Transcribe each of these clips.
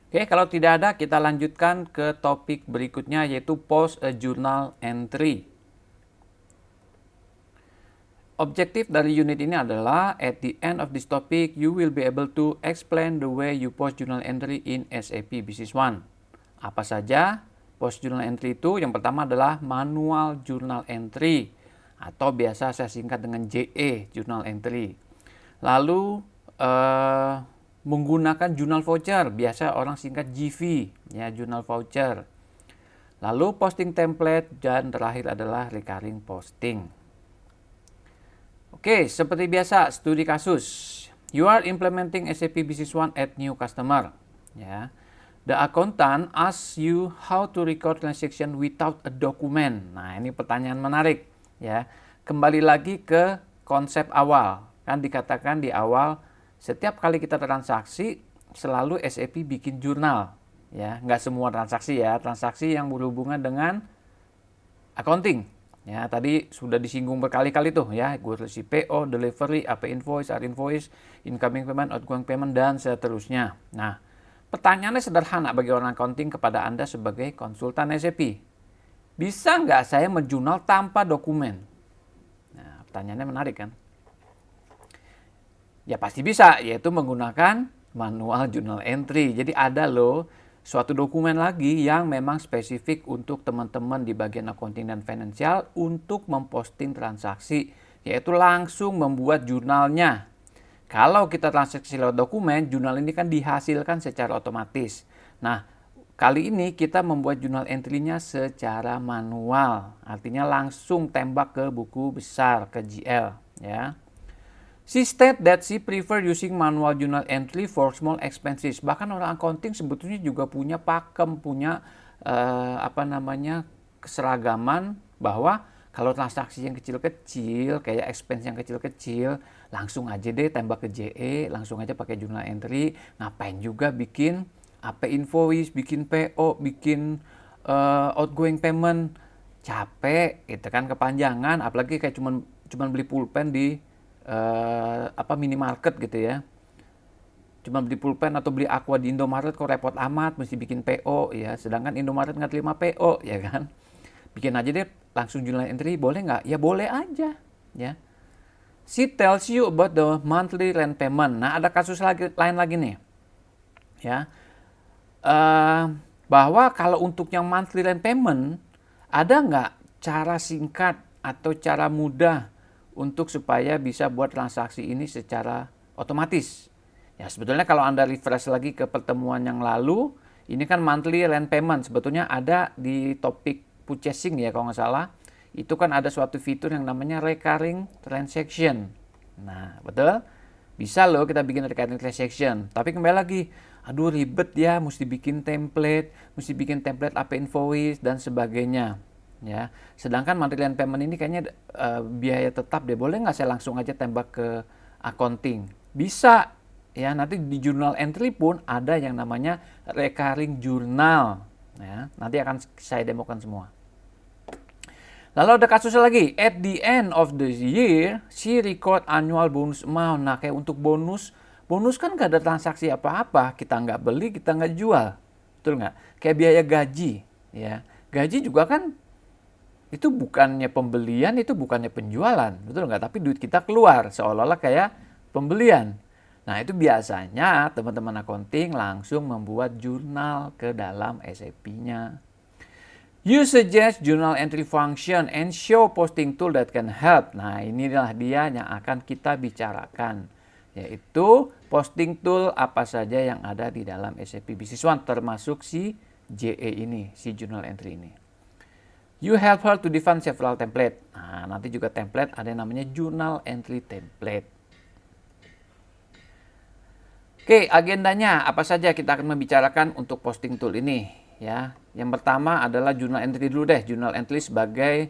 Oke, kalau tidak ada, kita lanjutkan ke topik berikutnya, yaitu post a journal entry. Objektif dari unit ini adalah, at the end of this topic, you will be able to explain the way you post journal entry in SAP Business One. Apa saja post journal entry itu? Yang pertama adalah manual journal entry, atau biasa saya singkat dengan JE, journal entry. Lalu, menggunakan journal voucher, biasa orang singkat JV, ya, journal voucher. Lalu posting template, dan terakhir adalah recurring posting. Oke, seperti biasa, studi kasus. You are implementing SAP Business One at new customer. Ya. The accountant asks you how to record transaction without a document. Nah, ini pertanyaan menarik. Ya, kembali lagi ke konsep awal. Kan dikatakan di awal, setiap kali kita transaksi, selalu SAP bikin jurnal. Ya, nggak semua transaksi ya, transaksi yang berhubungan dengan accounting. Ya, tadi sudah disinggung berkali-kali tuh ya, gue si PO, delivery, AP invoice, R invoice, incoming payment, outgoing payment, dan seterusnya. Nah, pertanyaannya sederhana bagi orang accounting kepada Anda sebagai konsultan SAP. Bisa nggak saya menjurnal tanpa dokumen? Nah, pertanyaannya menarik kan? Ya pasti bisa, yaitu menggunakan manual journal entry. Jadi ada loh suatu dokumen lagi yang memang spesifik untuk teman-teman di bagian accounting dan financial untuk memposting transaksi, yaitu langsung membuat jurnalnya. Kalau kita transaksi lewat dokumen, jurnal ini kan dihasilkan secara otomatis. Nah, kali ini kita membuat jurnal entry-nya secara manual, artinya langsung tembak ke buku besar, ke GL, ya. She stated that she prefer using manual journal entry for small expenses. Bahkan orang accounting sebetulnya juga punya pakem, punya keseragaman bahwa kalau transaksi yang kecil-kecil, kayak expense yang kecil-kecil, langsung aja deh tembak ke JE, langsung aja pakai journal entry. Ngapain juga bikin AP invoice, bikin PO, bikin outgoing payment, capek, gitu kan, kepanjangan. Apalagi kayak cuman beli pulpen di minimarket gitu ya, cuma beli pulpen atau beli aqua di Indomaret kok repot amat mesti bikin PO ya, sedangkan Indomaret nggak terima PO ya kan. Bikin aja deh langsung journal entry, boleh nggak? Ya boleh aja ya. She tells you about the monthly rent payment. Nah, ada kasus lain lagi nih ya, bahwa kalau untuk yang monthly rent payment, ada nggak cara singkat atau cara mudah untuk supaya bisa buat transaksi ini secara otomatis? Ya, sebetulnya kalau Anda refresh lagi ke pertemuan yang lalu, ini kan monthly rent payment, sebetulnya ada di topik purchasing ya kalau nggak salah. Itu kan ada suatu fitur yang namanya recurring transaction. Nah, betul? Bisa loh kita bikin recurring transaction. Tapi kembali lagi, aduh ribet ya, mesti bikin template AP invoice dan sebagainya. Ya, sedangkan monthly payment ini kayaknya biaya tetap deh. Boleh nggak saya langsung aja tembak ke accounting? Bisa ya. Nanti di journal entry pun ada yang namanya recurring journal. Ya, nanti akan saya demokan semua. Lalu ada kasusnya lagi. At the end of the year, she record annual bonus amount. Nah, kayak untuk bonus kan nggak ada transaksi apa-apa. Kita nggak beli, kita nggak jual. Betul nggak? Kayak biaya gaji. Ya, gaji juga kan itu bukannya pembelian, itu bukannya penjualan, betul nggak? Tapi duit kita keluar, seolah-olah kayak pembelian. Nah, itu biasanya teman-teman accounting langsung membuat jurnal ke dalam SAP-nya. You suggest journal entry function and show posting tool that can help. Nah, inilah dia yang akan kita bicarakan, yaitu posting tool apa saja yang ada di dalam SAP Business One, termasuk si JE ini, si journal entry ini. You help her to define several template. Nah, nanti juga template ada yang namanya journal entry template. Oke, agendanya apa saja kita akan membicarakan untuk posting tool ini ya. Yang pertama adalah journal entry dulu deh. Journal entry sebagai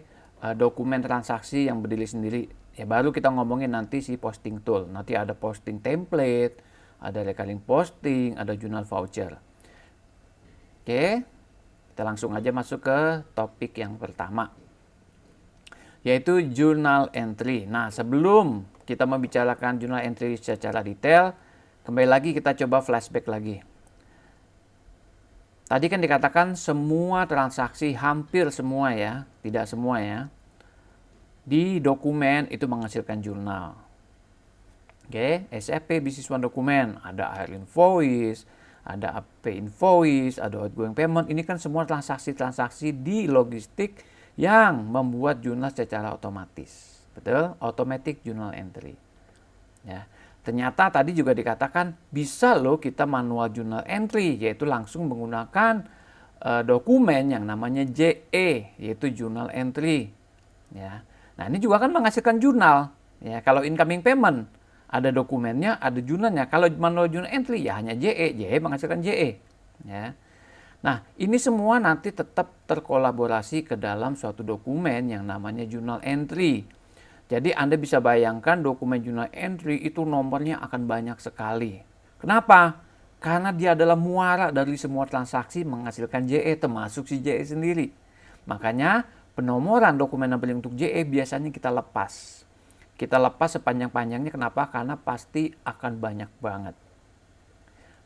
dokumen transaksi yang berdiri sendiri. Ya, baru kita ngomongin nanti si posting tool. Nanti ada posting template, ada recurring posting, ada journal voucher. Oke. Kita langsung aja masuk ke topik yang pertama, yaitu journal entry. Nah, sebelum kita membicarakan journal entry secara detail, kembali lagi kita coba flashback lagi. Tadi kan dikatakan semua transaksi, hampir semua ya, tidak semua ya, di dokumen itu menghasilkan jurnal. Oke, SFP Business One Dokumen, ada air invoice, ada AP invoice, ada outgoing payment. Ini kan semua transaksi-transaksi di logistik yang membuat jurnal secara otomatis. Betul? Automatic journal entry. Ya. Ternyata tadi juga dikatakan bisa loh kita manual journal entry, yaitu langsung menggunakan dokumen yang namanya JE, yaitu journal entry. Ya. Nah, ini juga kan menghasilkan jurnal. Ya, kalau incoming payment ada dokumennya, ada jurnalnya. Kalau manual journal entry ya hanya JE menghasilkan JE. Ya. Nah, ini semua nanti tetap terkolaborasi ke dalam suatu dokumen yang namanya journal entry. Jadi Anda bisa bayangkan dokumen journal entry itu nomornya akan banyak sekali. Kenapa? Karena dia adalah muara dari semua transaksi menghasilkan JE, termasuk si JE sendiri. Makanya penomoran dokumen untuk JE biasanya kita lepas. Kita lepas sepanjang-panjangnya. Kenapa? Karena pasti akan banyak banget.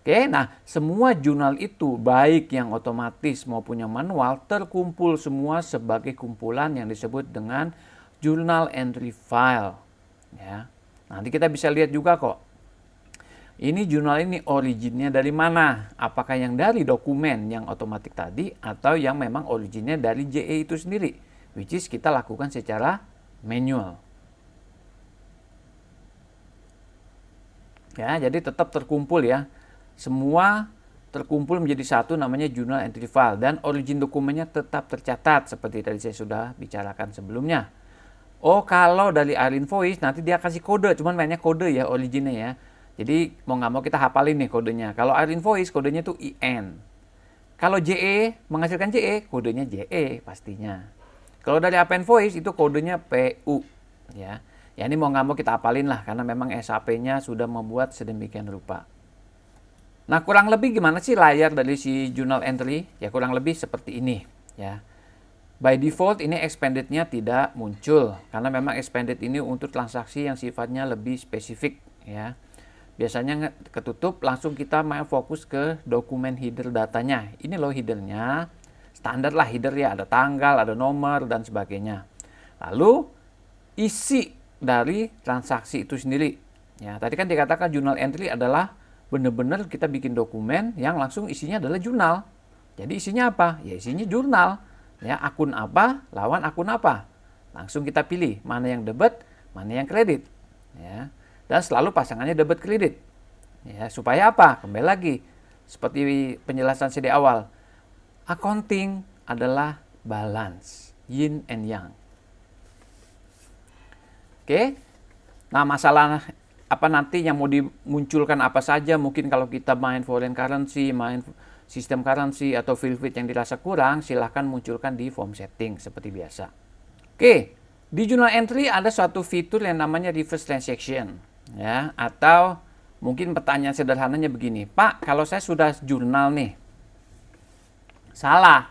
Oke, nah semua jurnal itu baik yang otomatis maupun yang manual terkumpul semua sebagai kumpulan yang disebut dengan journal entry file. Ya, nanti kita bisa lihat juga kok. Ini jurnal ini originnya dari mana? Apakah yang dari dokumen yang otomatis tadi atau yang memang originnya dari JE itu sendiri, which is kita lakukan secara manual. Ya, jadi tetap terkumpul ya. Semua terkumpul menjadi satu namanya journal entry file dan origin dokumennya tetap tercatat seperti tadi saya sudah bicarakan sebelumnya. Oh, kalau dari air invoice nanti dia kasih kode, cuman mainnya kode ya originnya ya. Jadi mau nggak mau kita hafalin nih kodenya. Kalau air invoice kodenya tuh IN. Kalau JE menghasilkan JE, kodenya JE pastinya. Kalau dari apa invoice itu kodenya PU ya. Ya ini mau nggak mau kita apalin lah karena memang SAP-nya sudah membuat sedemikian rupa. Nah, kurang lebih gimana sih layar dari si journal entry? Ya kurang lebih seperti ini ya. By default ini expanded-nya tidak muncul karena memang expanded ini untuk transaksi yang sifatnya lebih spesifik ya. Biasanya ketutup langsung kita main fokus ke dokumen header datanya. Ini loh headernya. Standar lah header ya, ada tanggal, ada nomor dan sebagainya. Lalu isi dari transaksi itu sendiri. Ya, tadi kan dikatakan journal entry adalah benar-benar kita bikin dokumen yang langsung isinya adalah jurnal. Jadi isinya apa? Ya isinya jurnal. Ya, akun apa lawan akun apa. Langsung kita pilih mana yang debit, mana yang kredit. Ya. Dan selalu pasangannya debit kredit. Ya, supaya apa? Kembali lagi seperti penjelasan saya di awal. Accounting adalah balance, yin and yang. Oke, nah masalah apa nanti yang mau dimunculkan apa saja, mungkin kalau kita main foreign currency, main sistem currency atau field fit yang dirasa kurang, silahkan munculkan di form setting seperti biasa. Oke, di journal entry ada suatu fitur yang namanya reverse transaction, ya, atau mungkin pertanyaan sederhananya begini, Pak, kalau saya sudah jurnal nih, salah,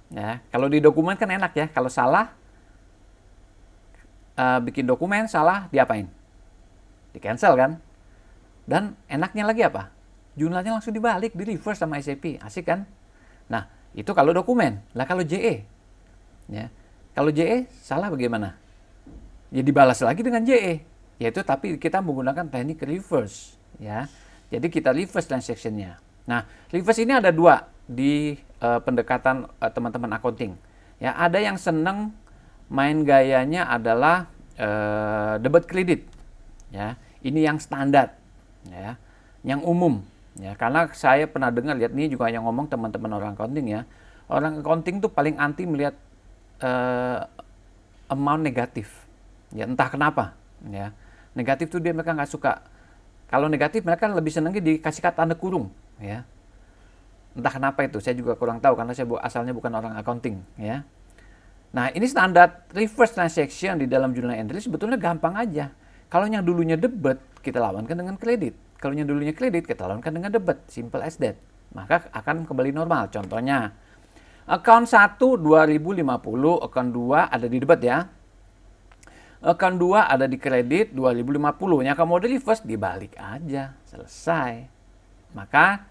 ya, kalau di dokumen kan enak ya, kalau salah, bikin dokumen salah diapain? Di cancel kan? Dan enaknya lagi apa? Jurnalnya langsung dibalik, di reverse sama SAP, asik kan? Nah itu kalau dokumen. Lah kalau JE, ya, kalau JE salah bagaimana? Ya dibalas lagi dengan JE, yaitu tapi kita menggunakan teknik reverse, ya. Jadi kita reverse transactionnya. Nah reverse ini ada dua di pendekatan teman-teman accounting. Ya ada yang seneng main gayanya adalah debit kredit, ya. Ini yang standar, ya, yang umum, ya. Karena saya pernah dengar lihat ini juga yang ngomong teman-teman orang accounting ya. Orang accounting tuh paling anti melihat amount negatif, ya entah kenapa, ya. Negatif tuh dia mereka nggak suka. Kalau negatif mereka lebih senangnya dikasih kata tanda kurung, ya. Entah kenapa itu, saya juga kurang tahu karena saya asalnya bukan orang accounting, ya. Nah, ini standar reverse transaction di dalam journal entry sebetulnya gampang aja. Kalau yang dulunya debit, kita lawankan dengan kredit. Kalau yang dulunya kredit, kita lawankan dengan debit. Simple as that. Maka akan kembali normal. Contohnya, account 1 2050, account 2 ada di debit ya. Account 2 ada di kredit 2050. Yang kamu mau reverse, dibalik aja. Selesai. Maka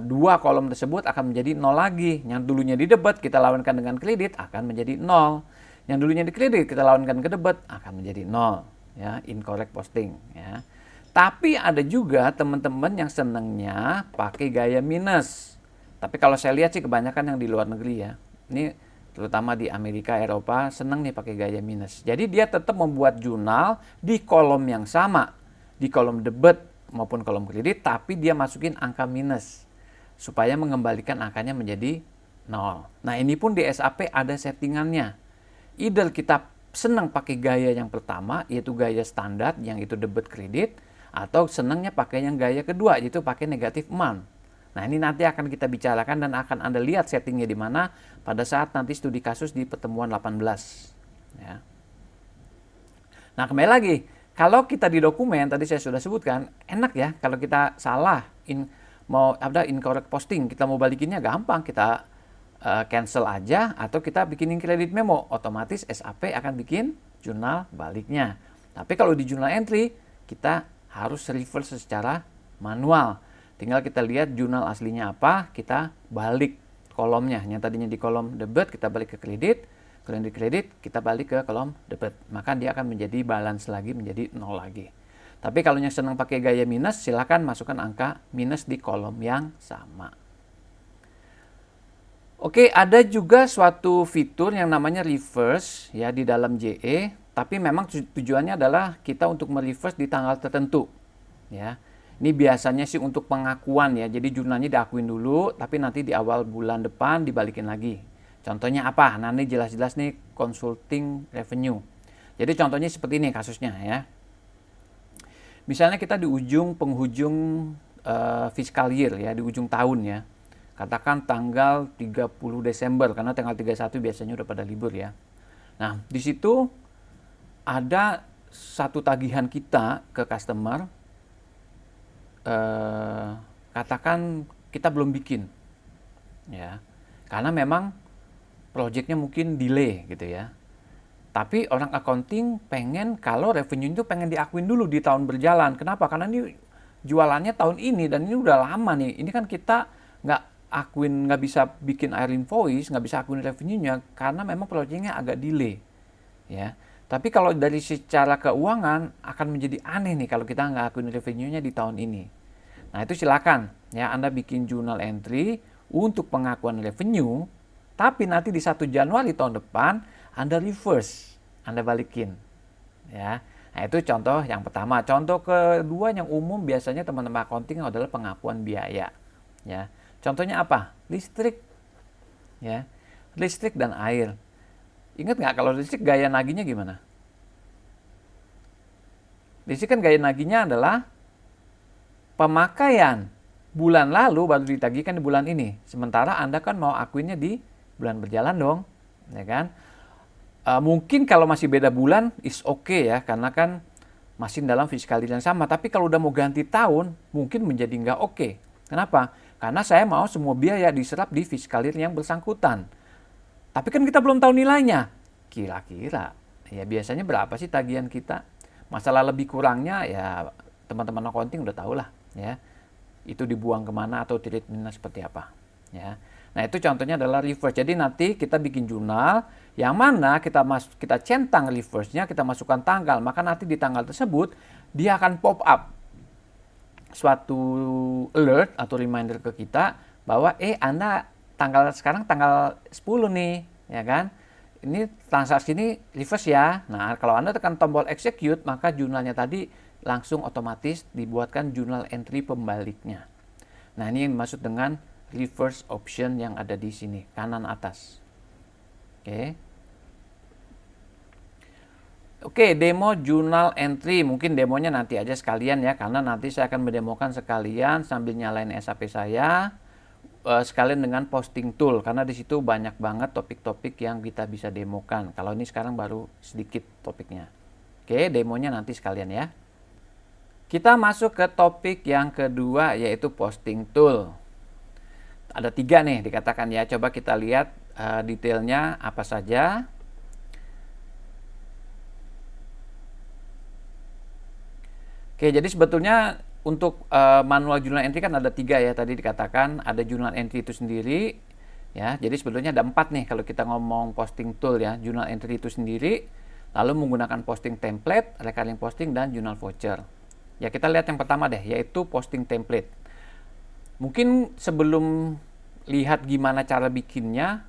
dua kolom tersebut akan menjadi 0 lagi. Yang dulunya di debit kita lawankan dengan kredit akan menjadi 0. Yang dulunya di kredit kita lawankan ke debit akan menjadi 0. Ya, incorrect posting. Ya. Tapi ada juga teman-teman yang senangnya pakai gaya minus. Tapi kalau saya lihat sih kebanyakan yang di luar negeri ya. Ini terutama di Amerika, Eropa senang nih pakai gaya minus. Jadi dia tetap membuat jurnal di kolom yang sama, di kolom debit maupun kolom kredit, tapi dia masukin angka minus supaya mengembalikan angkanya menjadi 0. Nah, ini pun di SAP ada settingannya. Either kita senang pakai gaya yang pertama, yaitu gaya standar yang itu debit kredit, atau senangnya pakai yang gaya kedua, yaitu pakai negatif amount. Nah, ini nanti akan kita bicarakan dan akan Anda lihat settingnya di mana pada saat nanti studi kasus di pertemuan 18. Ya. Nah, kembali lagi, kalau kita di dokumen, tadi saya sudah sebutkan, enak ya kalau kita salah, mau ada incorrect posting, kita mau balikinnya gampang, kita cancel aja, atau kita bikinin kredit memo, otomatis SAP akan bikin jurnal baliknya. Tapi kalau di jurnal entry, kita harus reverse secara manual. Tinggal kita lihat jurnal aslinya apa, kita balik kolomnya. Yang tadinya di kolom debit, kita balik ke kredit. Kalau di kredit, kita balik ke kolom debit. Maka dia akan menjadi balance lagi, menjadi 0 lagi. Tapi kalau yang senang pakai gaya minus, silakan masukkan angka minus di kolom yang sama. Oke, ada juga suatu fitur yang namanya reverse ya di dalam JE. Tapi memang tujuannya adalah kita untuk mereverse di tanggal tertentu. Ya. Ini biasanya sih untuk pengakuan ya, jadi jurnalnya diakuin dulu, tapi nanti di awal bulan depan dibalikin lagi. Contohnya apa? Nah, ini jelas-jelas nih consulting revenue. Jadi contohnya seperti ini kasusnya ya. Misalnya kita di penghujung fiscal year ya, di ujung tahun ya. Katakan tanggal 30 Desember, karena tanggal 31 biasanya udah pada libur ya. Nah, di situ ada satu tagihan kita ke customer, katakan kita belum bikin ya, karena memang proyeknya mungkin delay gitu ya, tapi orang accounting pengen kalau revenue itu pengen diakuin dulu di tahun berjalan. Kenapa? Karena ini jualannya tahun ini dan ini udah lama nih, ini kan kita nggak bisa bikin air invoice, nggak bisa akuin revenue-nya karena memang proyeknya agak delay ya. Tapi kalau dari secara keuangan akan menjadi aneh nih kalau kita nggak akuin revenue-nya di tahun ini. Nah, itu silakan ya Anda bikin jurnal entry untuk pengakuan revenue, tapi nanti di 1 Januari tahun depan Anda reverse, Anda balikin. Ya. Nah, itu contoh yang pertama. Contoh kedua yang umum biasanya teman-teman accounting adalah pengakuan biaya. Ya. Contohnya apa? Listrik. Ya. Listrik dan air. Ingat nggak kalau listrik gaya nagihnya gimana? Listrik kan gaya nagihnya adalah pemakaian bulan lalu baru ditagihkan di bulan ini. Sementara Anda kan mau akuinnya di bulan berjalan dong, ya kan? Mungkin kalau masih beda bulan is okay ya, karena kan masih dalam fiskal yang sama. Tapi kalau udah mau ganti tahun, mungkin menjadi nggak oke. Kenapa? Karena saya mau semua biaya diserap di fiskal yang bersangkutan. Tapi kan kita belum tahu nilainya. Kira-kira, ya biasanya berapa sih tagihan kita? Masalah lebih kurangnya ya teman-teman accounting udah tahu lah. Ya, itu dibuang kemana atau treatmentnya seperti apa. Ya. Nah, itu contohnya adalah reverse. Jadi nanti kita bikin jurnal yang mana kita centang reverse-nya, kita masukkan tanggal. Maka nanti di tanggal tersebut dia akan pop up suatu alert atau reminder ke kita bahwa Anda sekarang tanggal 10 nih, ya kan? Ini transaksi ini reverse ya. Nah, kalau Anda tekan tombol execute, maka jurnalnya tadi langsung otomatis dibuatkan jurnal entry pembaliknya. Nah, ini yang dimaksud dengan reverse option yang ada di sini, kanan atas. Oke, demo jurnal entry. Mungkin demonya nanti aja sekalian ya, karena nanti saya akan mendemokan sekalian sambil nyalain SAP saya. Sekalian dengan posting tool, karena di situ banyak banget topik-topik yang kita bisa demokan. Kalau ini sekarang baru sedikit topiknya. Oke, demonya nanti sekalian ya. Kita masuk ke topik yang kedua, yaitu posting tool. Ada 3 nih dikatakan ya. Coba kita lihat detailnya apa saja. Oke, jadi sebetulnya untuk manual journal entry kan ada 3 ya, tadi dikatakan ada journal entry itu sendiri ya. Jadi sebetulnya ada 4 nih kalau kita ngomong posting tool ya. Journal entry itu sendiri, lalu menggunakan posting template, recurring posting, dan journal voucher. Ya, kita lihat yang pertama deh, yaitu posting template. Mungkin sebelum lihat gimana cara bikinnya,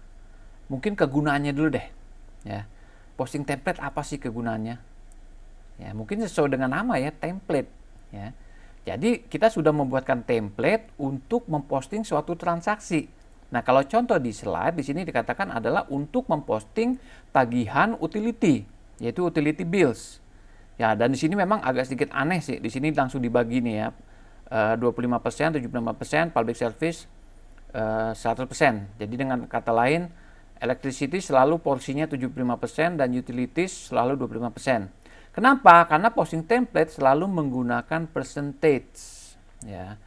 mungkin kegunaannya dulu deh ya. Posting template apa sih kegunaannya? Ya, mungkin sesuai dengan nama ya, template ya. Jadi kita sudah membuatkan template untuk memposting suatu transaksi. Nah, kalau contoh di slide di sini dikatakan adalah untuk memposting tagihan utility, yaitu utility bills. Ya, dan di sini memang agak sedikit aneh sih. Di sini langsung dibagi nih ya. 25%, 75%, public service 100%. Jadi dengan kata lain, electricity selalu porsinya 75% dan utilities selalu 25%. Kenapa? Karena posting template selalu menggunakan percentage ya.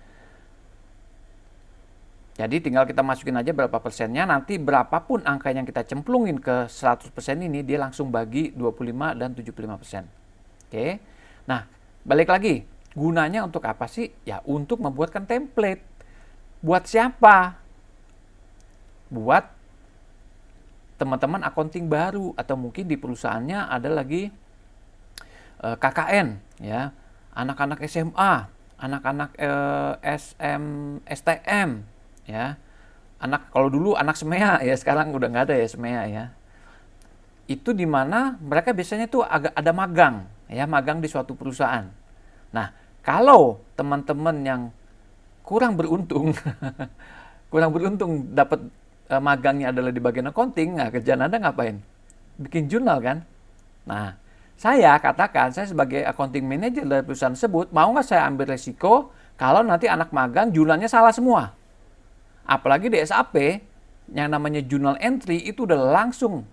Jadi tinggal kita masukin aja berapa persennya, nanti berapapun angka yang kita cemplungin ke 100% ini dia langsung bagi 25 dan 75%. Oke. Nah, balik lagi. Gunanya untuk apa sih? Ya, untuk membuatkan template. Buat siapa? Buat teman-teman accounting baru atau mungkin di perusahaannya ada lagi KKN ya, anak-anak SMA, anak-anak STM ya, kalau dulu anak SMEA ya, sekarang udah nggak ada ya SMEA ya. Itu dimana mereka biasanya tuh agak ada magang ya, magang di suatu perusahaan. Nah, kalau teman-teman yang kurang beruntung kurang beruntung dapat magangnya adalah di bagian accounting, nah kerjaan Anda ngapain? Bikin jurnal kan? Nah, saya katakan, saya sebagai accounting manager dari perusahaan tersebut, mau nggak saya ambil resiko kalau nanti anak magang jurnalnya salah semua? Apalagi di SAP, yang namanya journal entry itu udah langsung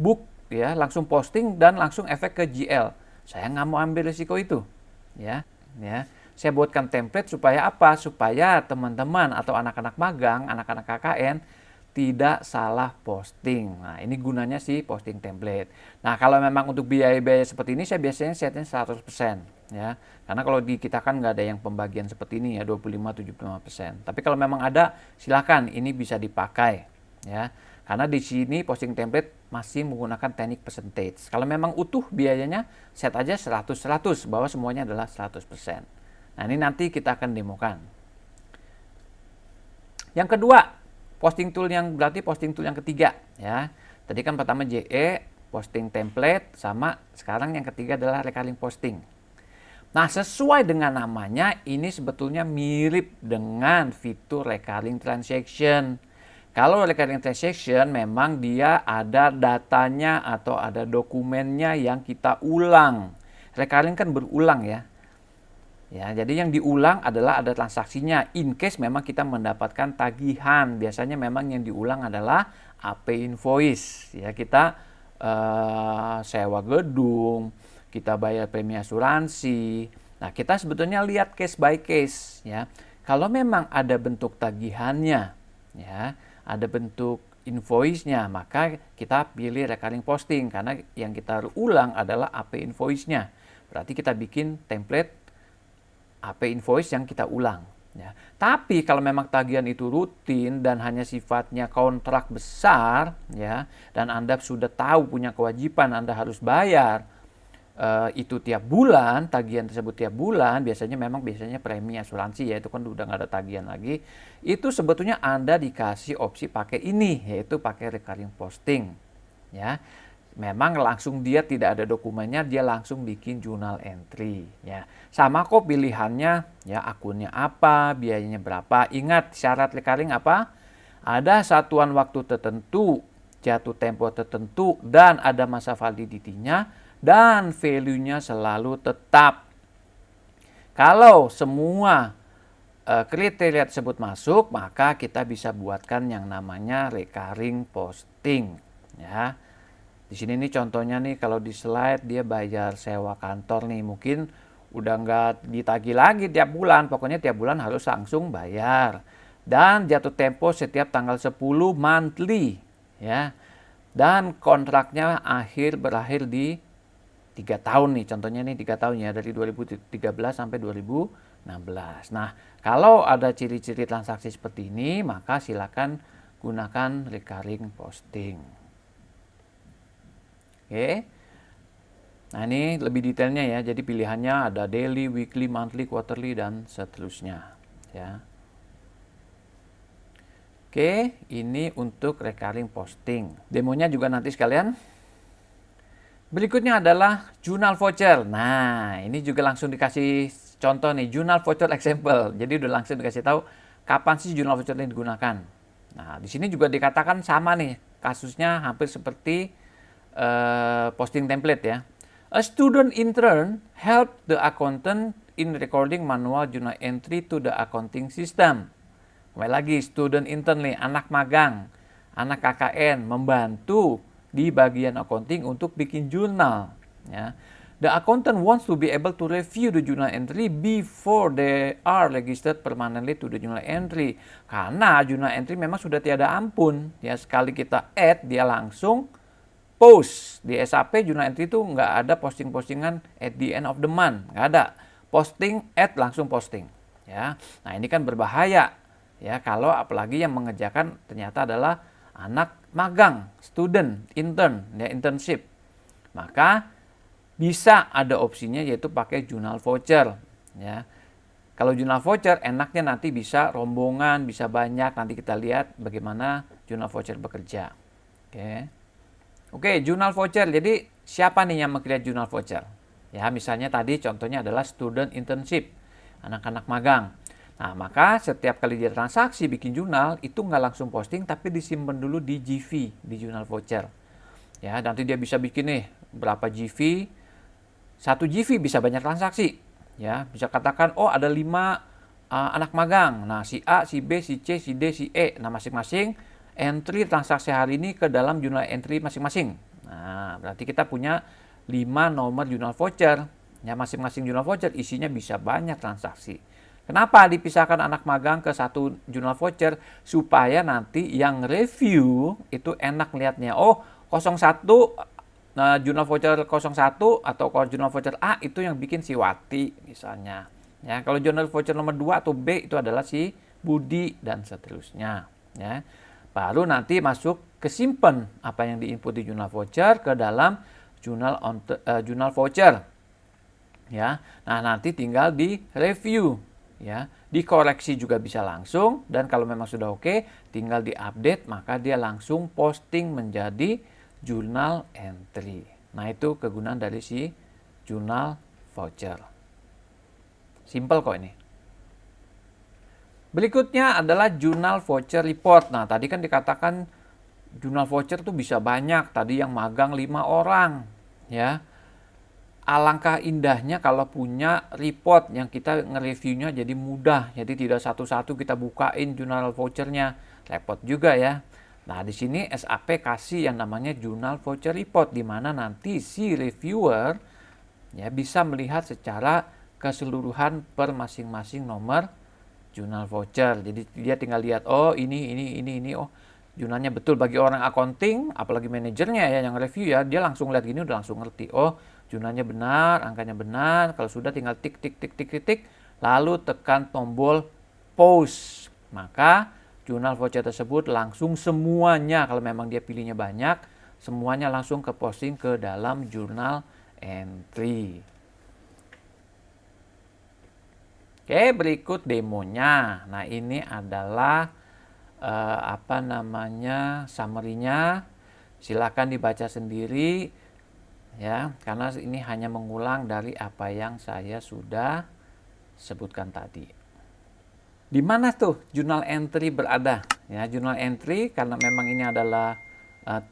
book, ya, langsung posting dan langsung efek ke GL. Saya nggak mau ambil resiko itu. Ya. Saya buatkan template supaya apa? Supaya teman-teman atau anak-anak magang, anak-anak KKN, tidak salah posting. Nah, ini gunanya sih posting template. Nah, kalau memang untuk biaya-biaya seperti ini, saya biasanya setnya 100%. Ya. Karena kalau di kita kan nggak ada yang pembagian seperti ini ya, 25-75%. Tapi kalau memang ada, silakan ini bisa dipakai. Ya. Karena di sini posting template masih menggunakan teknik percentage. Kalau memang utuh biayanya, set aja 100-100, bahwa semuanya adalah 100%. Nah, ini nanti kita akan demokan. Yang kedua, posting tool yang berarti posting tool yang ketiga ya. Tadi kan pertama JE, posting template, sama sekarang yang ketiga adalah recurring posting. Nah, sesuai dengan namanya, ini sebetulnya mirip dengan fitur recurring transaction. Kalau recurring transaction memang dia ada datanya atau ada dokumennya yang kita ulang. Recurring kan berulang ya. Ya, jadi yang diulang adalah ada transaksinya. In case memang kita mendapatkan tagihan, biasanya memang yang diulang adalah AP invoice. Ya, kita sewa gedung, kita bayar premi asuransi. Nah, kita sebetulnya lihat case by case. Ya, kalau memang ada bentuk tagihannya, ya, ada bentuk invoice-nya, maka kita pilih recurring posting karena yang kita ulang adalah AP invoice-nya. Berarti kita bikin template AP invoice yang kita ulang. Ya. Tapi kalau memang tagihan itu rutin dan hanya sifatnya kontrak besar, ya, dan Anda sudah tahu punya kewajiban Anda harus bayar itu tiap bulan, tagihan tersebut tiap bulan, biasanya premi asuransi ya, itu kan udah nggak ada tagihan lagi. Itu sebetulnya Anda dikasih opsi pakai ini, yaitu pakai recurring posting. Ya. Memang langsung dia tidak ada dokumennya, dia langsung bikin journal entry ya. Sama kok pilihannya ya, akunnya apa, biayanya berapa. Ingat syarat recurring apa? Ada satuan waktu tertentu, jatuh tempo tertentu, dan ada masa validity-nya, dan value-nya selalu tetap. Kalau semua kriteria tersebut masuk, maka kita bisa buatkan yang namanya recurring posting ya. Di sini nih contohnya nih, kalau di slide dia bayar sewa kantor nih, mungkin udah nggak ditagih lagi tiap bulan, pokoknya tiap bulan harus langsung bayar. Dan jatuh tempo setiap tanggal 10 monthly ya. Dan kontraknya berakhir di 3 tahun nih, contohnya nih 3 tahun ya, dari 2013 sampai 2016. Nah, kalau ada ciri-ciri transaksi seperti ini, maka silakan gunakan recurring posting. Oke. Nah, ini lebih detailnya ya. Jadi pilihannya ada daily, weekly, monthly, quarterly, dan seterusnya. Ya. Oke, ini untuk recurring posting. Demonya juga nanti sekalian. Berikutnya adalah journal voucher. Nah, ini juga langsung dikasih contoh nih, journal voucher example. Jadi udah langsung dikasih tahu kapan sih journal voucher ini digunakan. Nah, di sini juga dikatakan sama nih, kasusnya hampir seperti posting template ya. A student intern help the accountant in recording manual journal entry to the accounting system. Kembali lagi, student intern nih, anak magang, anak KKN, membantu di bagian accounting untuk bikin jurnal. Ya. The accountant wants to be able to review the journal entry before they are registered permanently to the journal entry. Karena journal entry memang sudah tiada ampun. Ya, sekali kita add, dia langsung post. Di SAP journal entry itu nggak ada posting-postingan at the end of the month. Nggak ada. Posting, add, langsung posting. Ya. Nah, ini kan berbahaya. Ya, kalau apalagi yang mengerjakan ternyata adalah anak magang, student, intern, ya internship. Maka bisa ada opsinya yaitu pakai journal voucher. Ya. Kalau journal voucher enaknya nanti bisa rombongan, bisa banyak. Nanti kita lihat bagaimana journal voucher bekerja. Oke, journal voucher. Jadi siapa nih yang meng-create journal voucher? Ya, misalnya tadi contohnya adalah student internship, anak-anak magang. Nah, maka setiap kali dia transaksi bikin jurnal, itu nggak langsung posting, tapi disimpan dulu di GV, di jurnal voucher. Ya, nanti dia bisa bikin nih, berapa GV, 1 GV bisa banyak transaksi. Ya, bisa katakan, oh ada 5 anak magang. Nah, si A, si B, si C, si D, si E. Nah, masing-masing entry transaksi hari ini ke dalam jurnal entry masing-masing. Nah, berarti kita punya 5 nomor jurnal voucher. Ya, masing-masing jurnal voucher isinya bisa banyak transaksi. Kenapa dipisahkan anak magang ke satu jurnal voucher? Supaya nanti yang review itu enak lihatnya. Oh, 01 jurnal voucher 01 atau jurnal voucher A itu yang bikin si Wati misalnya. Ya, kalau jurnal voucher nomor 2 atau B itu adalah si Budi dan seterusnya. Ya. Baru nanti masuk ke simpen apa yang diinput di jurnal voucher ke dalam jurnal voucher. Ya. Nah, nanti tinggal di review. Ya, dikoreksi juga bisa langsung, dan kalau memang sudah oke, tinggal diupdate, maka dia langsung posting menjadi jurnal entry. Nah, itu kegunaan dari si jurnal voucher. Simple kok ini. Berikutnya adalah jurnal voucher report. Nah, tadi kan dikatakan jurnal voucher tuh bisa banyak. Tadi yang magang 5 orang, ya. Alangkah indahnya kalau punya report yang kita nge-reviewnya jadi mudah. Jadi tidak satu-satu kita bukain jurnal vouchernya. Repot juga ya. Nah, di sini SAP kasih yang namanya jurnal voucher report, di mana nanti si reviewer ya bisa melihat secara keseluruhan per masing-masing nomor jurnal voucher. Jadi dia tinggal lihat, oh ini, oh jurnalnya betul. Bagi orang accounting, apalagi manajernya ya yang review ya, dia langsung lihat gini udah langsung ngerti. Oh, jurnalnya benar, angkanya benar. Kalau sudah tinggal tik, lalu tekan tombol post. Maka jurnal voucher tersebut langsung semuanya, kalau memang dia pilihnya banyak, semuanya langsung ke posting ke dalam jurnal entry. Oke, berikut demonya. Nah, ini adalah summary-nya. Silakan dibaca sendiri. Ya, karena ini hanya mengulang dari apa yang saya sudah sebutkan tadi. Di mana tuh jurnal entry berada? Ya, jurnal entry karena memang ini adalah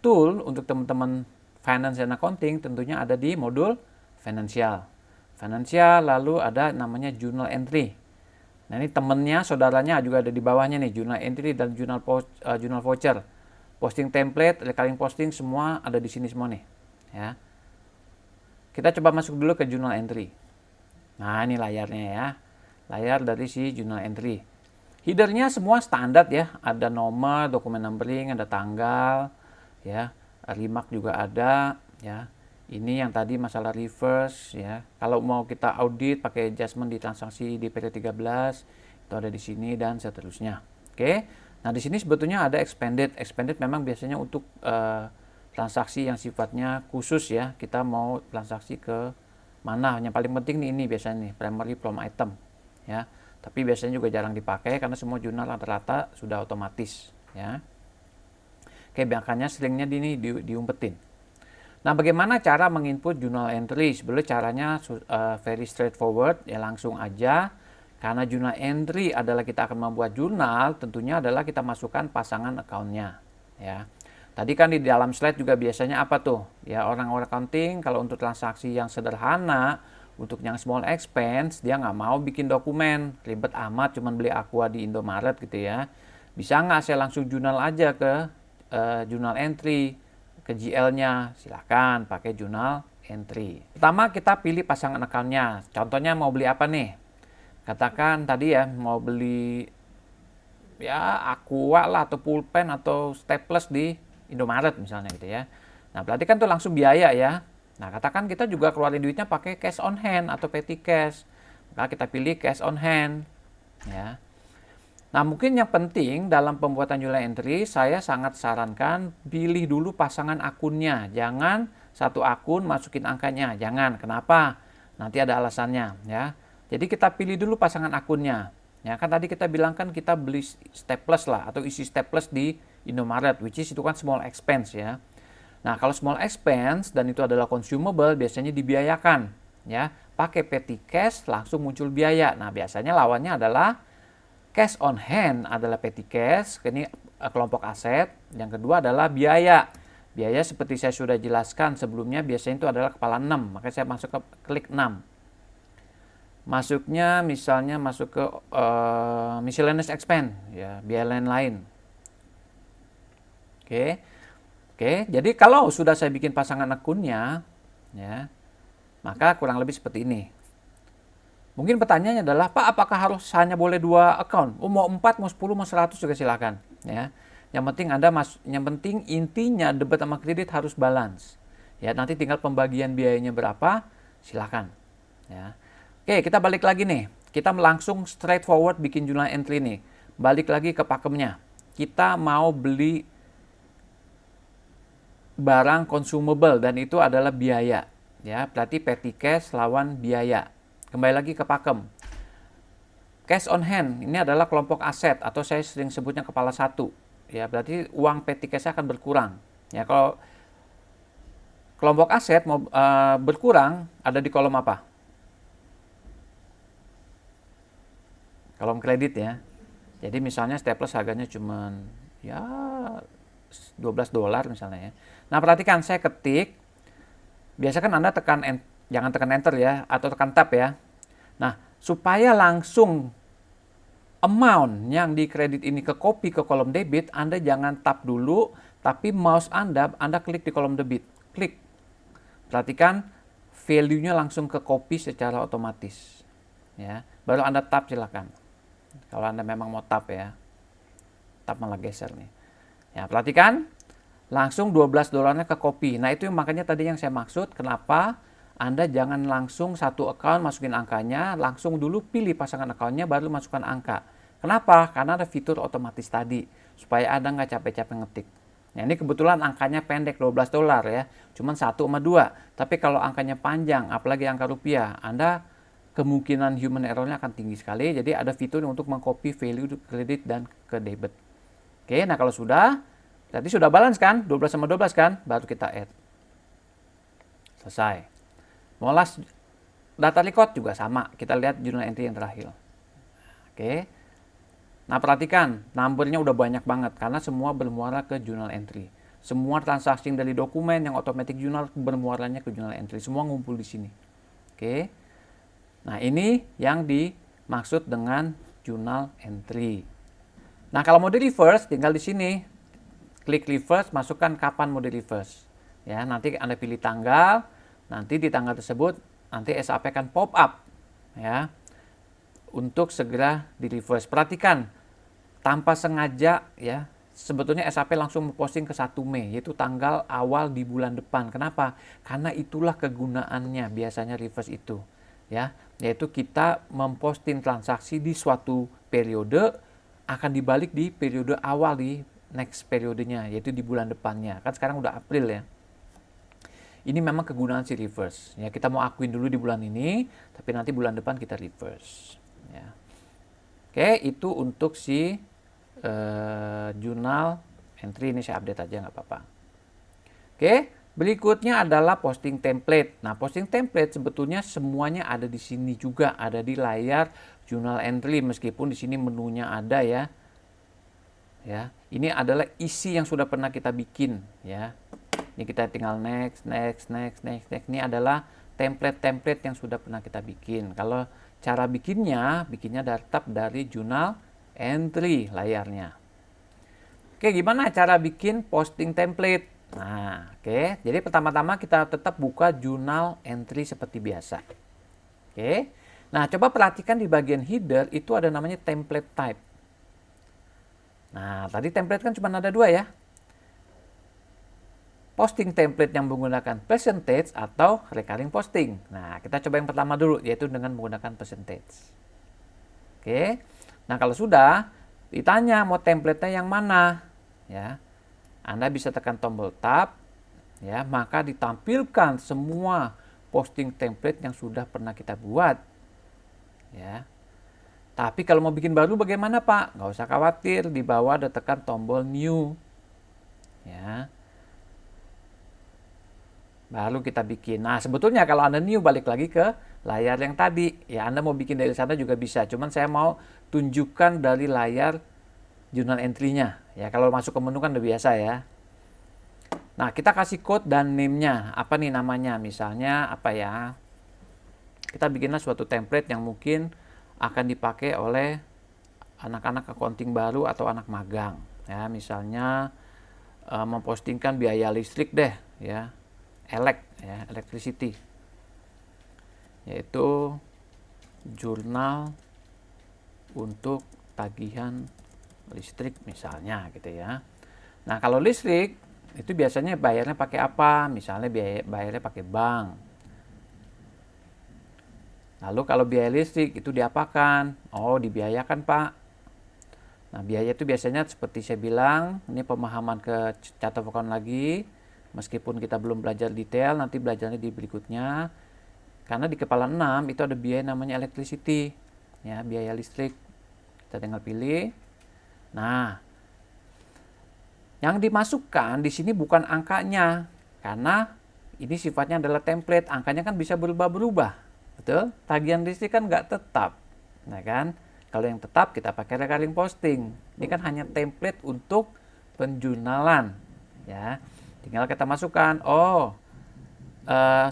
tool untuk teman-teman finance and accounting, tentunya ada di modul financial. Financial, lalu ada namanya jurnal entry. Nah, ini temennya, saudaranya juga ada di bawahnya nih, jurnal entry dan jurnal voucher. Posting template, recurring posting, semua ada di sini semua nih. Ya. Kita coba masuk dulu ke jurnal entry. Nah, ini layarnya ya. Layar dari si jurnal entry. Headernya semua standar ya. Ada nomor, dokumen numbering, ada tanggal, ya. Remark juga ada, ya. Ini yang tadi masalah reverse ya. Kalau mau kita audit pakai adjustment di transaksi di periode 13 itu ada di sini dan seterusnya. Oke. Nah, di sini sebetulnya ada expanded. Expanded memang biasanya untuk transaksi yang sifatnya khusus ya. Kita mau transaksi ke mana? Yang paling penting nih ini biasanya nih primary from item ya. Tapi biasanya juga jarang dipakai karena semua jurnal rata-rata sudah otomatis ya. Oke, makanya seringnya diumpetin. Nah, bagaimana cara menginput journal entry? Sebenarnya caranya very straightforward, ya langsung aja. Karena journal entry adalah kita akan membuat jurnal, tentunya adalah kita masukkan pasangan account-nya. Ya. Tadi kan di dalam slide juga biasanya apa tuh? Ya, orang-orang accounting kalau untuk transaksi yang sederhana, untuk yang small expense, dia nggak mau bikin dokumen. Ribet amat, cuman beli Aqua di Indomaret gitu ya. Bisa nggak saya langsung jurnal aja ke journal entry? Ke GL-nya, silakan pakai journal entry. Pertama kita pilih pasangan account-nya. Contohnya mau beli apa nih? Katakan tadi ya mau beli ya Aqua lah atau pulpen atau staples di Indomaret misalnya gitu ya. Nah, berarti kan tuh langsung biaya ya. Nah, katakan kita juga keluarin duitnya pakai cash on hand atau petty cash. Maka kita pilih cash on hand ya. Nah, mungkin yang penting dalam pembuatan journal entry, saya sangat sarankan pilih dulu pasangan akunnya. Jangan satu akun masukin angkanya. Jangan. Kenapa? Nanti ada alasannya ya. Jadi kita pilih dulu pasangan akunnya. Ya, kan tadi kita bilang kan kita beli staples lah atau isi staples di Indomaret, which is itu kan small expense ya. Nah, kalau small expense dan itu adalah consumable, biasanya dibiayakan ya. Pakai petty cash langsung muncul biaya. Nah, biasanya lawannya adalah cash on hand adalah petty cash, ini kelompok aset. Yang kedua adalah biaya. Biaya seperti saya sudah jelaskan sebelumnya biasanya itu adalah kepala 6. Makanya saya masuk ke klik 6. Masuknya misalnya masuk ke miscellaneous expense, ya, biaya lain-lain. Oke. Oke, jadi kalau sudah saya bikin pasangan akunnya, ya, maka kurang lebih seperti ini. Mungkin pertanyaannya adalah, Pak, apakah harus hanya boleh 2 account? Oh, mau 4, mau 10, mau 100 juga silakan. Ya. Yang penting intinya debit sama kredit harus balance. Ya, nanti tinggal pembagian biayanya berapa, silakan. Ya. Oke, kita balik lagi nih. Kita langsung straightforward bikin jurnal entry nih. Balik lagi ke pakemnya. Kita mau beli barang consumable dan itu adalah biaya. Ya, berarti petty cash lawan biaya. Kembali lagi ke pakem. Cash on hand ini adalah kelompok aset atau saya sering sebutnya kepala 1. Ya, berarti uang petty cash akan berkurang. Ya, kalau kelompok aset mau berkurang ada di kolom apa? Kolom kredit ya. Jadi misalnya staples harganya cuma ya $12 misalnya ya. Nah, perhatikan saya ketik. Biasa kan Anda jangan tekan enter ya, atau tekan tab ya. Nah, supaya langsung amount yang di kredit ini ke copy ke kolom debit, Anda jangan tab dulu, tapi mouse Anda klik di kolom debit. Klik. Perhatikan value-nya langsung ke copy secara otomatis. Ya, baru Anda tab silakan. Kalau Anda memang mau tab ya. Tab malah geser nih. Ya, perhatikan langsung $12-nya ke copy. Nah, itu makanya tadi yang saya maksud kenapa Anda jangan langsung satu account masukin angkanya, langsung dulu pilih pasangan account-nya baru masukkan angka. Kenapa? Karena ada fitur otomatis tadi, supaya Anda nggak capek-capek ngetik. Nah, ini kebetulan angkanya pendek $12 ya, cuman 1 sama 2. Tapi kalau angkanya panjang, apalagi angka rupiah, Anda kemungkinan human error-nya akan tinggi sekali. Jadi ada fitur untuk mengcopy value kredit dan ke debit. Oke, nah kalau sudah, berarti sudah balance kan? 12 sama 12 kan? Baru kita add. Selesai. Molas data record juga sama. Kita lihat journal entry yang terakhir. Oke. Nah, perhatikan, numbernya udah banyak banget karena semua bermuara ke journal entry. Semua transaksi dari dokumen yang automatic journal bermuaranya ke journal entry. Semua ngumpul di sini. Oke. Nah, ini yang dimaksud dengan journal entry. Nah, kalau mau di reverse, tinggal di sini. Klik reverse, masukkan kapan mau di reverse. Ya, nanti Anda pilih tanggal. Nanti di tanggal tersebut nanti SAP akan pop up ya untuk segera di reverse. Perhatikan tanpa sengaja ya, sebetulnya SAP langsung memposting ke 1 Mei, yaitu tanggal awal di bulan depan. Kenapa? Karena itulah kegunaannya biasanya reverse itu. Ya, yaitu kita memposting transaksi di suatu periode akan dibalik di periode awal di next periodenya, yaitu di bulan depannya. Kan sekarang udah April ya. Ini memang kegunaan si reverse. Ya, kita mau akuin dulu di bulan ini, tapi nanti bulan depan kita reverse. Ya. Oke, itu untuk si jurnal entry, ini saya update aja nggak apa-apa. Oke, berikutnya adalah posting template. Nah, posting template sebetulnya semuanya ada di sini juga, ada di layar jurnal entry, meskipun di sini menunya ada ya. Ya, ini adalah isi yang sudah pernah kita bikin ya. Ini kita tinggal next. Ini adalah template-template yang sudah pernah kita bikin. Kalau cara bikinnya tetap dari jurnal entry layarnya. Oke, gimana cara bikin posting template? Nah, oke. Jadi pertama-tama kita tetap buka jurnal entry seperti biasa. Oke. Nah, coba perhatikan di bagian header itu ada namanya template type. Nah, tadi template kan cuma ada 2 ya. Posting template yang menggunakan percentage atau recurring posting. Nah, kita coba yang pertama dulu, yaitu dengan menggunakan percentage. Oke. Nah, kalau sudah ditanya mau template-nya yang mana, ya, Anda bisa tekan tombol tab, ya, maka ditampilkan semua posting template yang sudah pernah kita buat, ya. Tapi kalau mau bikin baru bagaimana Pak? Nggak usah khawatir, di bawah ada tekan tombol new, ya. Baru kita bikin. Nah, sebetulnya kalau Anda new balik lagi ke layar yang tadi. Ya, Anda mau bikin dari sana juga bisa. Cuman saya mau tunjukkan dari layar jurnal entry-nya. Ya, kalau masuk ke menu kan udah biasa ya. Nah, kita kasih code dan name-nya. Apa nih namanya? Misalnya apa ya? Kita bikinlah suatu template yang mungkin akan dipakai oleh anak-anak accounting baru atau anak magang. Ya, misalnya mempostingkan biaya listrik deh, ya. Electricity, yaitu jurnal untuk tagihan listrik misalnya gitu ya. Nah, kalau listrik itu biasanya bayarnya pakai apa? Misalnya bayarnya pakai bank. Lalu kalau biaya listrik itu diapakan? Oh, dibiayakan Pak. Nah, biaya itu biasanya seperti saya bilang, ini pemahaman ke chart of account lagi. Meskipun kita belum belajar detail, nanti belajarnya di berikutnya. Karena di kepala 6 itu ada biaya namanya electricity, ya, biaya listrik. Kita tinggal pilih. Nah, yang dimasukkan di sini bukan angkanya, karena ini sifatnya adalah template. Angkanya kan bisa berubah-berubah, betul? Tagihan listrik kan nggak tetap, nah kan? Kalau yang tetap kita pakai recurring posting. Ini kan hanya template untuk penjurnalan, ya. Tinggal kita masukkan, 100%.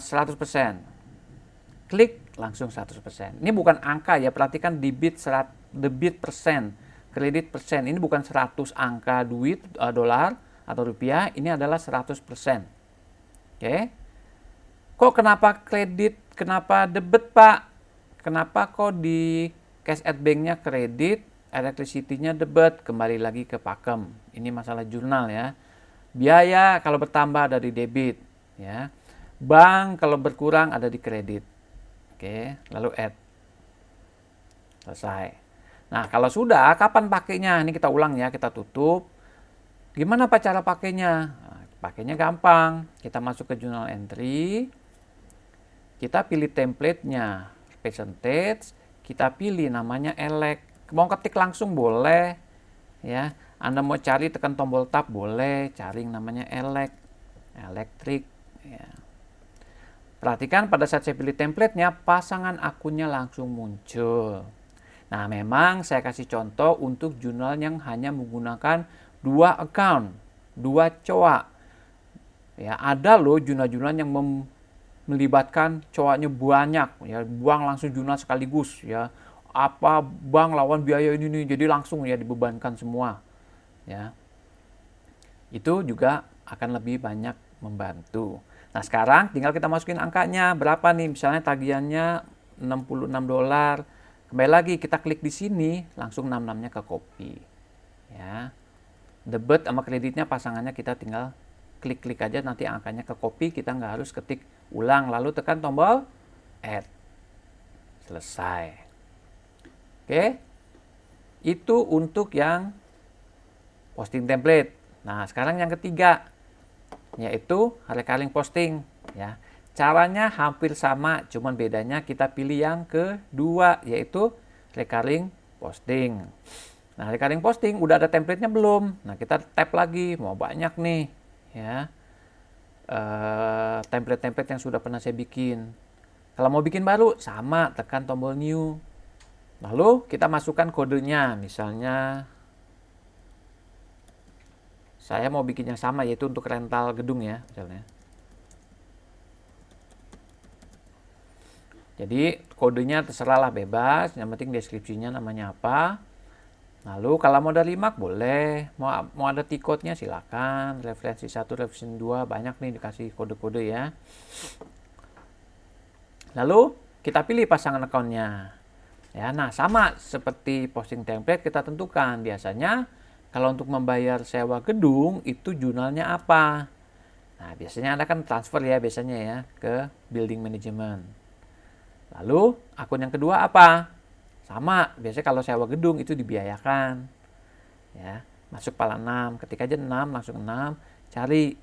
Klik, langsung 100%. Ini bukan angka ya, perhatikan debit persen, kredit persen. Ini bukan 100 angka duit, dolar atau rupiah, ini adalah 100%. Oke. Kok kenapa kredit, kenapa debit Pak? Kenapa kok di cash at bank-nya kredit, electricity-nya debit? Kembali lagi ke pakem. Ini masalah jurnal ya. Biaya kalau bertambah ada di debit, ya. Bank kalau berkurang ada di kredit. Oke, lalu add. Selesai. Nah, kalau sudah, kapan pakainya? Ini kita ulang ya, kita tutup. Gimana Pak cara pakainya? Nah, pakainya gampang. Kita masuk ke jurnal entry. Kita pilih template-nya, percentage. Kita pilih namanya elect. Mau ketik langsung boleh, ya. Anda mau cari tekan tombol tab boleh, cari yang namanya electric. Ya. Perhatikan pada saat saya pilih template-nya, pasangan akunnya langsung muncul. Nah, memang saya kasih contoh untuk jurnal yang hanya menggunakan 2 account, 2 coa. Ya, ada loh jurnal-jurnal yang melibatkan coanya banyak, ya, buang langsung jurnal sekaligus, ya. Apa bank lawan biaya ini nih, jadi langsung ya dibebankan semua. Ya, itu juga akan lebih banyak membantu. Nah, sekarang tinggal kita masukin angkanya berapa nih, misalnya tagihannya $66. Kembali lagi kita klik di sini, langsung 66-nya ke copy, ya. debit sama kreditnya pasangannya kita tinggal klik-klik aja, nanti angkanya ke copy, kita nggak harus ketik ulang, lalu tekan tombol add. Selesai. Oke, itu untuk yang posting template. Nah, sekarang yang ketiga, yaitu recurring posting. Ya, caranya hampir sama, cuman bedanya kita pilih yang kedua, yaitu recurring posting. Nah, recurring posting udah ada template-nya belum? Nah, kita tap lagi, mau banyak nih, ya, template-template yang sudah pernah saya bikin. Kalau mau bikin baru, sama, tekan tombol new. Lalu kita masukkan kodenya, misalnya saya mau bikin yang sama, yaitu untuk rental gedung ya, misalnya. Jadi kodenya terserah lah, bebas, yang penting deskripsinya namanya apa. Lalu kalau mau dari Mac boleh, mau ada T-code-nya silakan, referensi 1, referensi 2, banyak nih dikasih kode-kode ya. Lalu kita pilih pasangan account-nya. Ya, nah sama seperti posting template kita tentukan. Biasanya kalau untuk membayar sewa gedung itu jurnalnya apa? Nah, biasanya Anda kan transfer ya biasanya ya ke building management. Lalu akun yang kedua apa? Sama, biasanya kalau sewa gedung itu dibiayakan. Ya, masuk kepala 6, ketik aja 6, langsung 6, cari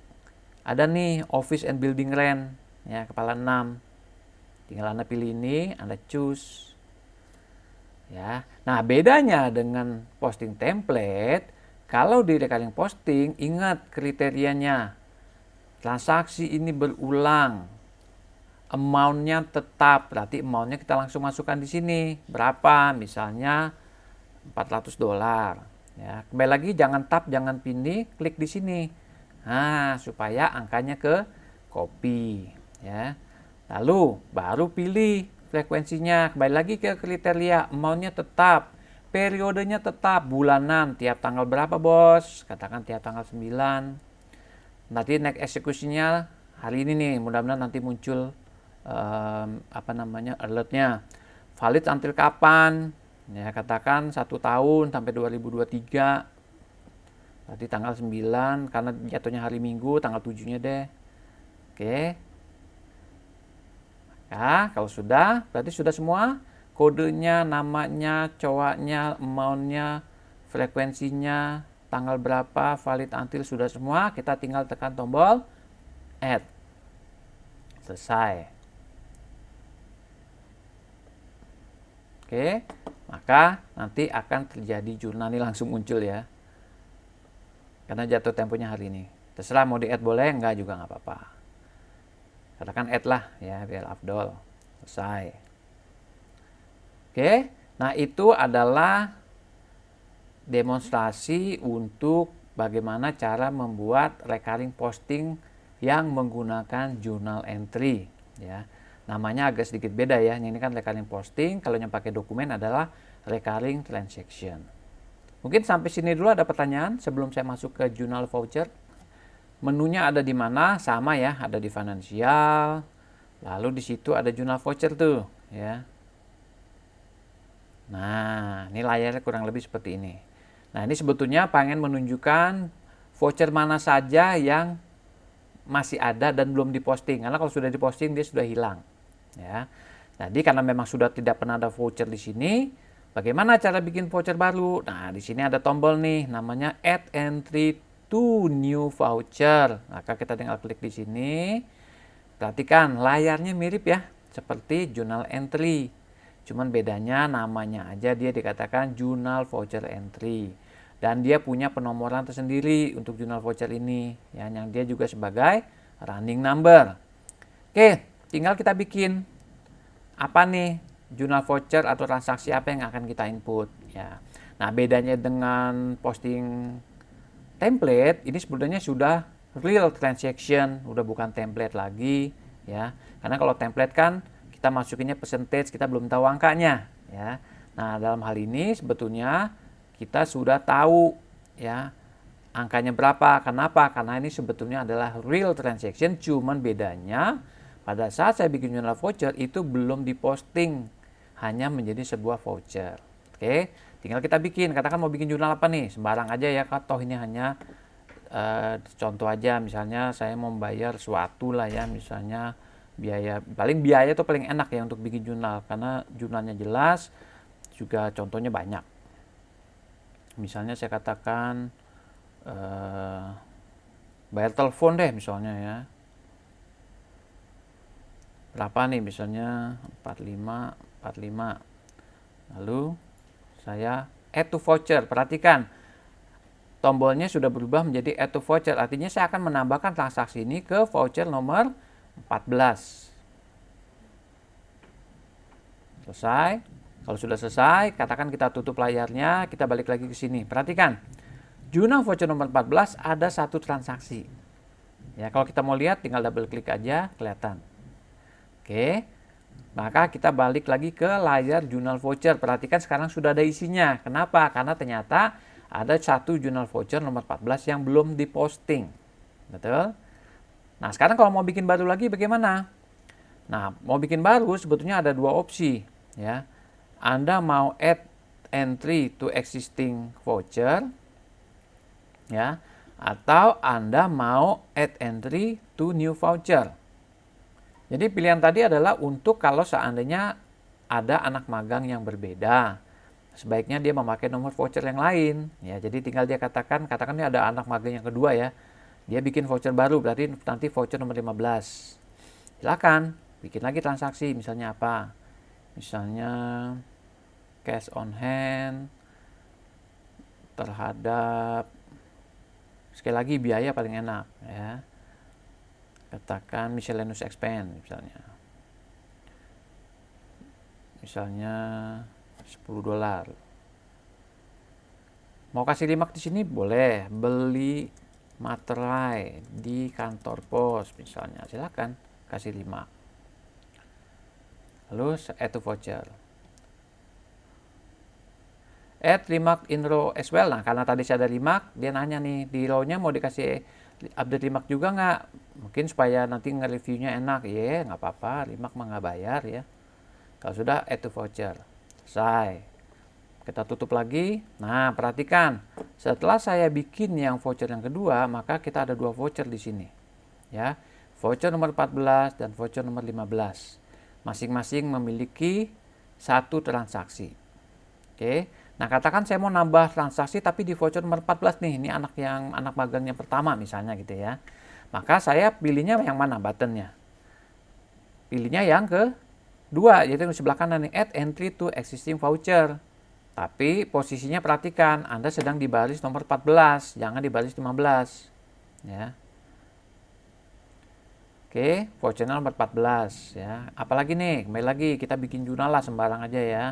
ada nih office and building rent ya, kepala 6. Tinggal Anda pilih ini, Anda choose. Ya. Nah, bedanya dengan posting template, kalau di recurring posting, ingat kriterianya. Transaksi ini berulang. Amount-nya tetap, berarti amount-nya kita langsung masukkan di sini. Berapa? Misalnya $400. Ya, kembali lagi jangan tab, jangan pilih, klik di sini. Nah, supaya angkanya ke copy, ya. Lalu baru pilih frekuensinya, kembali lagi ke kriteria, amount-nya tetap, periodenya tetap, bulanan, tiap tanggal berapa bos, katakan tiap tanggal 9, nanti next eksekusinya hari ini nih, mudah-mudahan nanti muncul alertnya, valid until kapan, ya katakan 1 tahun sampai 2023, berarti tanggal 9, karena jatuhnya hari Minggu, tanggal 7-nya deh, oke. Ya, kalau sudah, berarti sudah semua. Kodenya, namanya, cowoknya, amount-nya, frekuensinya, tanggal berapa, valid until, sudah semua. Kita tinggal tekan tombol add. Selesai. Oke, maka nanti akan terjadi jurnal ini langsung muncul ya. Karena jatuh temponya hari ini. Terserah mau di-add boleh, enggak juga nggak apa-apa. Katakan add lah ya, biar afdol. Selesai. Oke, nah itu adalah demonstrasi untuk bagaimana cara membuat recurring posting yang menggunakan journal entry ya. Namanya agak sedikit beda ya. Ini kan recurring posting, kalau yang pakai dokumen adalah recurring transaction. Mungkin sampai sini dulu, ada pertanyaan sebelum saya masuk ke journal voucher. Menunya ada di mana? Sama ya, ada di finansial. Lalu di situ ada journal voucher tuh, ya. Nah, ini layarnya kurang lebih seperti ini. Nah, ini sebetulnya pengen menunjukkan voucher mana saja yang masih ada dan belum diposting. Karena kalau sudah diposting dia sudah hilang, ya. Jadi karena memang sudah tidak pernah ada voucher di sini, bagaimana cara bikin voucher baru? Nah, di sini ada tombol nih, namanya Add Entry to New Voucher. Maka kita tinggal klik di sini. Perhatikan layarnya mirip ya, seperti journal entry. Cuman bedanya namanya aja dia dikatakan journal voucher entry. Dan dia punya penomoran tersendiri untuk journal voucher ini, ya, yang dia juga sebagai running number. Oke, tinggal kita bikin apa nih journal voucher atau transaksi apa yang akan kita input, ya. Nah, bedanya dengan posting template, ini sebetulnya sudah real transaction, udah bukan template lagi, ya. Karena kalau template kan kita masukinnya percentage, kita belum tahu angkanya, ya. Nah, dalam hal ini sebetulnya kita sudah tahu ya angkanya berapa. Kenapa? Karena ini sebetulnya adalah real transaction, cuman bedanya pada saat saya bikin journal voucher itu belum diposting, hanya menjadi sebuah voucher. Oke, tinggal kita bikin, katakan mau bikin jurnal apa nih, sembarang aja ya, toh ini hanya contoh aja, misalnya saya mau membayar suatu lah ya, misalnya biaya itu paling enak ya untuk bikin jurnal, karena jurnalnya jelas, juga contohnya banyak. Misalnya saya katakan bayar telepon deh misalnya ya, berapa nih, misalnya 45. Lalu saya add to voucher. Perhatikan, tombolnya sudah berubah menjadi add to voucher. Artinya saya akan menambahkan transaksi ini ke voucher nomor 14. Selesai. Kalau sudah selesai, katakan kita tutup layarnya, kita balik lagi ke sini. Perhatikan, jurnal voucher nomor 14 ada satu transaksi. Ya, kalau kita mau lihat tinggal double klik aja, kelihatan. Oke. Maka kita balik lagi ke layar jurnal voucher. Perhatikan sekarang sudah ada isinya. Kenapa? Karena ternyata ada satu jurnal voucher nomor 14 yang belum diposting. Betul? Nah, sekarang kalau mau bikin baru lagi bagaimana? Nah, mau bikin baru sebetulnya ada dua opsi. Ya. Anda mau add entry to existing voucher, ya, atau Anda mau add entry to new voucher. Jadi pilihan tadi adalah untuk kalau seandainya ada anak magang yang berbeda, sebaiknya dia memakai nomor voucher yang lain. Ya, jadi tinggal dia katakan ini ada anak magang yang kedua ya, dia bikin voucher baru, berarti nanti voucher nomor 15. Silakan bikin lagi transaksi, misalnya apa? Misalnya cash on hand terhadap, sekali lagi biaya paling enak ya, katakan miscellaneous expense misalnya $10. Mau kasih limak di sini boleh, beli materai di kantor pos misalnya, silakan kasih limak. Lalu add to voucher. Add remark in row as well. Nah, karena tadi saya ada remark, dia nanya nih, di row-nya mau dikasih update remark juga nggak? Mungkin supaya nanti nge-reviewnya enak. Ya, nggak apa-apa, remark mah nggak bayar ya. Kalau sudah, add to voucher. Selesai. Kita tutup lagi. Nah, perhatikan. Setelah saya bikin yang voucher yang kedua, maka kita ada dua voucher di sini. Ya, voucher nomor 14 dan voucher nomor 15. Masing-masing memiliki satu transaksi. Oke. Nah, katakan saya mau nambah transaksi tapi di voucher nomor 14 nih. Ini anak magang yang pertama misalnya gitu ya. Maka saya pilihnya yang mana buttonnya? Pilihnya yang kedua, yaitu di sebelah kanan nih, add entry to existing voucher. Tapi posisinya perhatikan, Anda sedang di baris nomor 14, jangan di baris 15. Ya. Oke, voucher nomor 14 ya. Apalagi nih, kembali lagi kita bikin jurnal lah sembarang aja ya.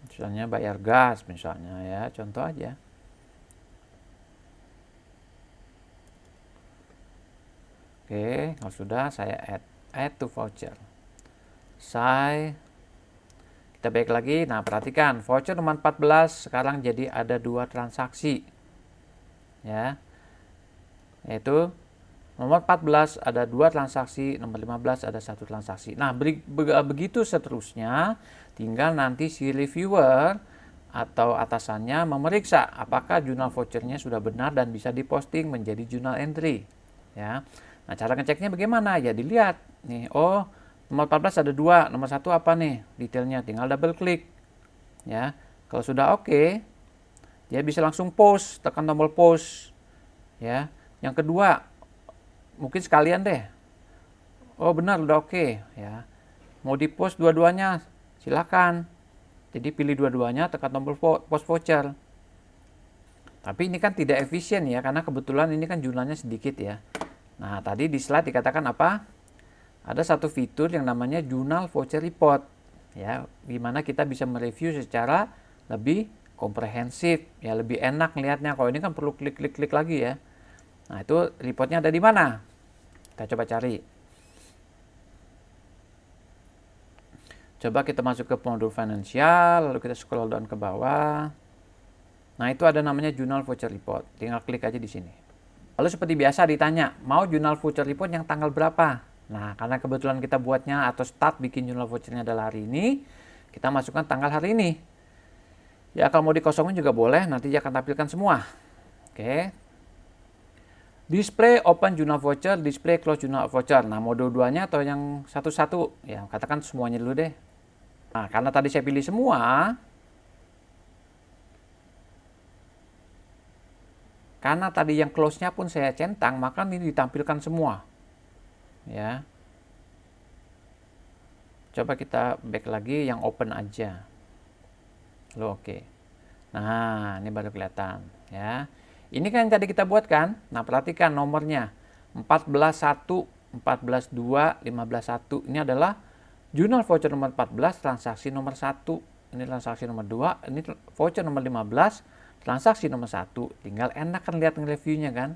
Misalnya bayar gas misalnya ya, contoh aja. Oke, kalau sudah saya add to voucher. Kita balik lagi. Nah, perhatikan voucher nomor 14 sekarang jadi ada dua transaksi. Ya. Yaitu nomor 14 ada dua transaksi, nomor 15 ada satu transaksi. Nah, begitu seterusnya, tinggal nanti si reviewer atau atasannya memeriksa apakah jurnal vouchernya sudah benar dan bisa diposting menjadi jurnal entry. Ya. Nah, cara ngeceknya bagaimana? Ya dilihat nih, oh nomor 14 ada dua, nomor satu apa nih detailnya, tinggal double klik. Ya, kalau sudah oke, dia bisa langsung post, tekan tombol post. Ya, yang kedua mungkin sekalian deh. Oh benar, udah oke ya. Mau di post dua-duanya, silakan. Jadi pilih dua-duanya, tekan tombol post voucher. Tapi ini kan tidak efisien ya, karena kebetulan ini kan jumlahnya sedikit ya. Nah, tadi di slide dikatakan apa? Ada satu fitur yang namanya Journal Voucher Report. Ya, gimana kita bisa mereview secara lebih komprehensif, ya lebih enak lihatnya. Kalau ini kan perlu klik lagi ya. Nah, itu reportnya ada di mana? Kita coba cari. Coba kita masuk ke modul finansial, lalu kita scroll down ke bawah. Nah, itu ada namanya Journal Voucher Report. Tinggal klik aja di sini. Lalu seperti biasa ditanya, mau Journal Voucher Report yang tanggal berapa? Nah, karena kebetulan kita buatnya atau start bikin Journal Vouchernya adalah hari ini, kita masukkan tanggal hari ini. Ya, kalau mau dikosongin juga boleh, nanti dia akan tampilkan semua. Oke. Display Open Journal Voucher, Display Close Journal Voucher. Nah, mode 2-nya atau yang satu-satu? Ya, katakan semuanya dulu deh. Nah, karena tadi saya pilih semua, karena tadi yang close-nya pun saya centang, maka ini ditampilkan semua. Ya. Coba kita back lagi yang open aja. Lalu oke. Nah, ini baru kelihatan, ya. Ini kan yang tadi kita buat kan? Nah, perhatikan nomornya. 14.1, 14.2, 15.1. Ini adalah Journal Voucher nomor 14, transaksi nomor 1. Ini transaksi nomor 2, ini voucher nomor 15, transaksi nomor 1. Tinggal enak kan lihat nge-reviewnya kan?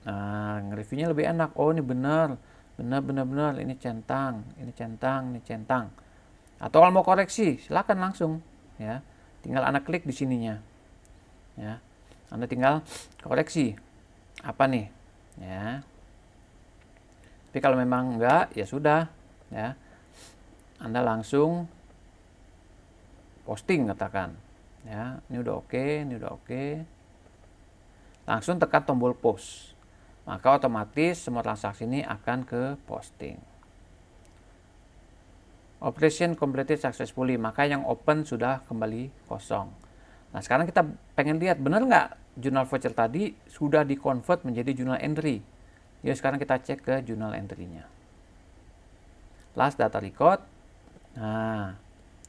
Nah, nge-reviewnya lebih enak. Oh, ini benar. Benar. Ini centang, ini centang, ini centang. Atau kalau mau koreksi, silakan langsung. Ya, tinggal Anda klik di sininya. Ya, Anda tinggal koreksi. Apa nih? Ya. Tapi kalau memang enggak, ya sudah. Ya, Anda langsung posting katakan. Ya, ini udah oke, ini udah oke. Langsung tekan tombol post. Maka otomatis semua transaksi ini akan ke posting. Operation completed successfully, maka yang open sudah kembali kosong. Nah, sekarang kita pengen lihat benar nggak journal voucher tadi sudah di-convert menjadi journal entry. Yuk sekarang kita cek ke journal entry-nya. Last data record. Nah,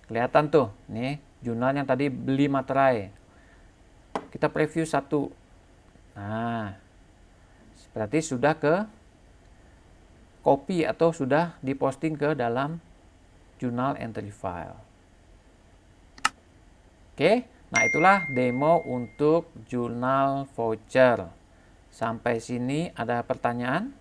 kelihatan tuh, nih jurnal yang tadi beli materai. Kita preview satu. Nah, berarti sudah ke copy atau sudah diposting ke dalam journal entry file. Oke, nah itulah demo untuk journal voucher. Sampai sini ada pertanyaan?